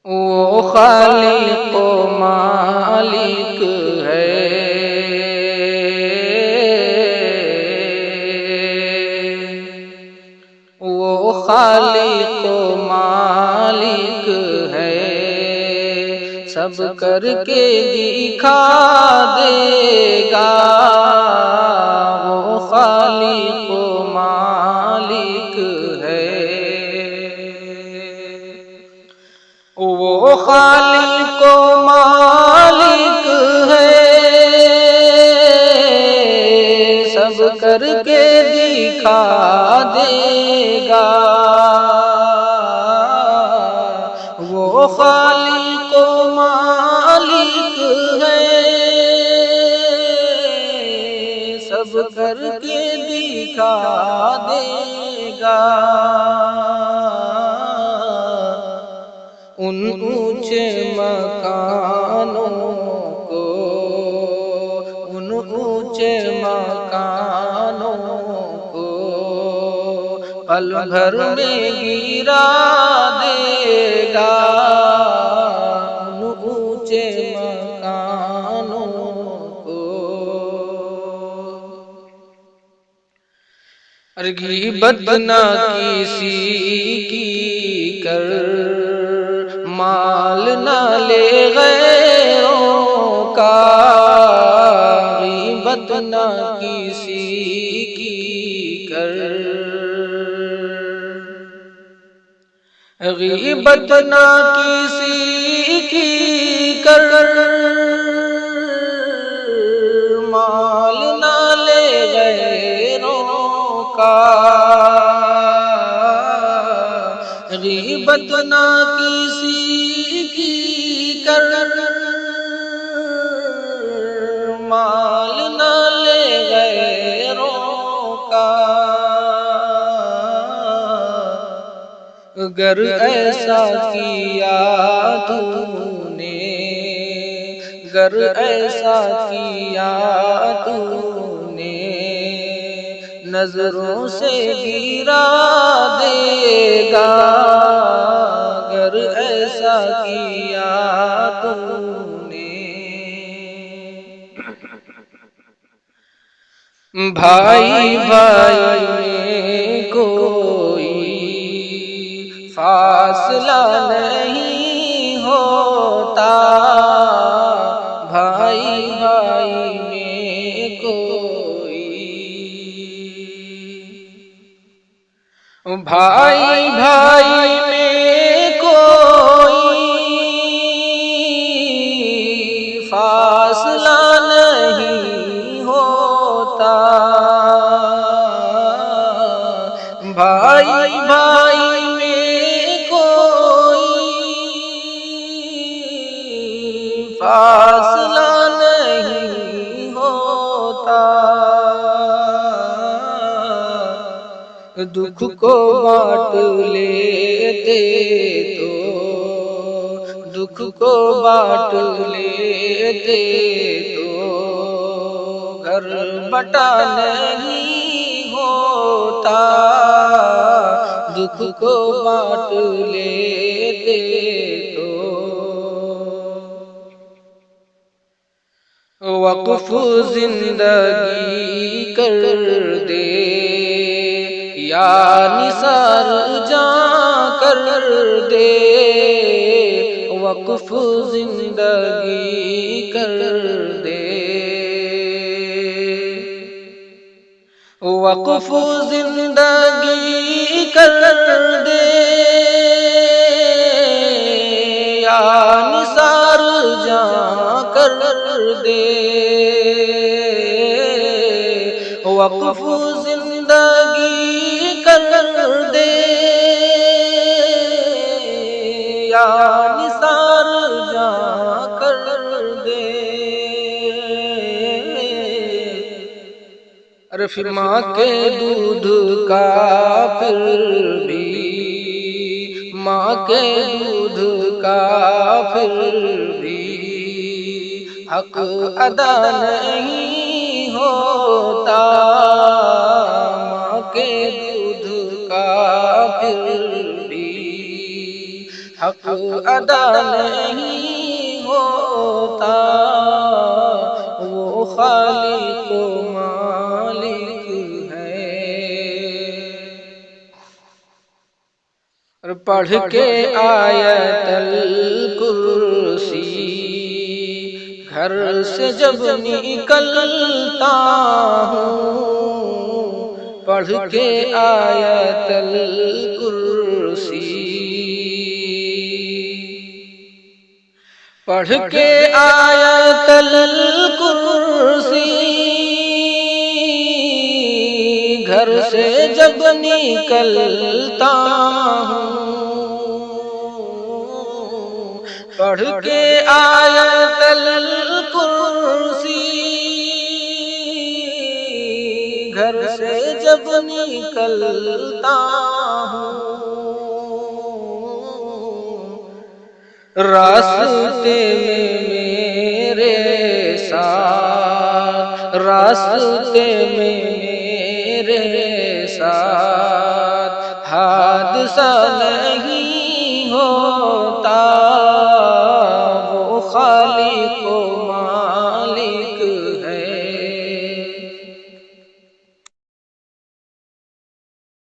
वो खालिक मालिक है, वो खालिक मालिक है, सब करके दिखा देगा। वो खालिक मालिक है, वो खालिक मालिक है, सब करके दिखा देगा। वो खालिक मालिक है, सब करके दिखा देगा। उन ऊंचे मकानों को, उन ऊंचे मकानों को पल भर में गिरा देगा। उन ऊंचे मकानों को ग़ीबत न किसी की कर, माल न ले गैरों का। ग़ीबत न किसी की कर, ग़ीबत न किसी की कर, माल न ले गैरों का। ग़ीबत न किसी की कर, माल न ले गैरों का। अगर ऐसा किया तूने, अगर ऐसा किया तूने, नजरों से गिरा देगा। अगर ऐसा किया तूने, भाई भाई में कोई फासला नहीं होता। भाई भाई में कोई, भाई भाई में कोई फासला नहीं होता। भाई भाई में कोई फासला नहीं होता। दुख को बांट लेते तो, दुख को बांट लेते तो घर बटा नहीं होता। दुख को बांट लेते तो वक़्फ़ जिंदगी कर दे, या निसार जां कर दे। वक़्फ़ जिंदगी कर दे, वक़्फ़ जिंदगी कर दे, या निसार जां कर दे। वक़्फ़ जिंदगी कर दे, या निसार जां कर दे। अरे फिर माँ के दूध का फिर भी, माँ के दूध का फिर भी हक अदा नहीं होता। माँ के दूध का फिर भी हक अदा नहीं होता, वो खालिक मालिक है। और पढ़ के आयतल कुर्सी घर से जब निकलता हूँ, पढ़ के आयतल कुर्सी, पढ़ के आयतल कुर्सी घर से जब निकलता हूँ, पढ़ के आयतल कुर्सी घर से जब निकलता हूँ, रास्ते में मेरे साथ, रास्ते में मेरे साथ हादसा नहीं होता,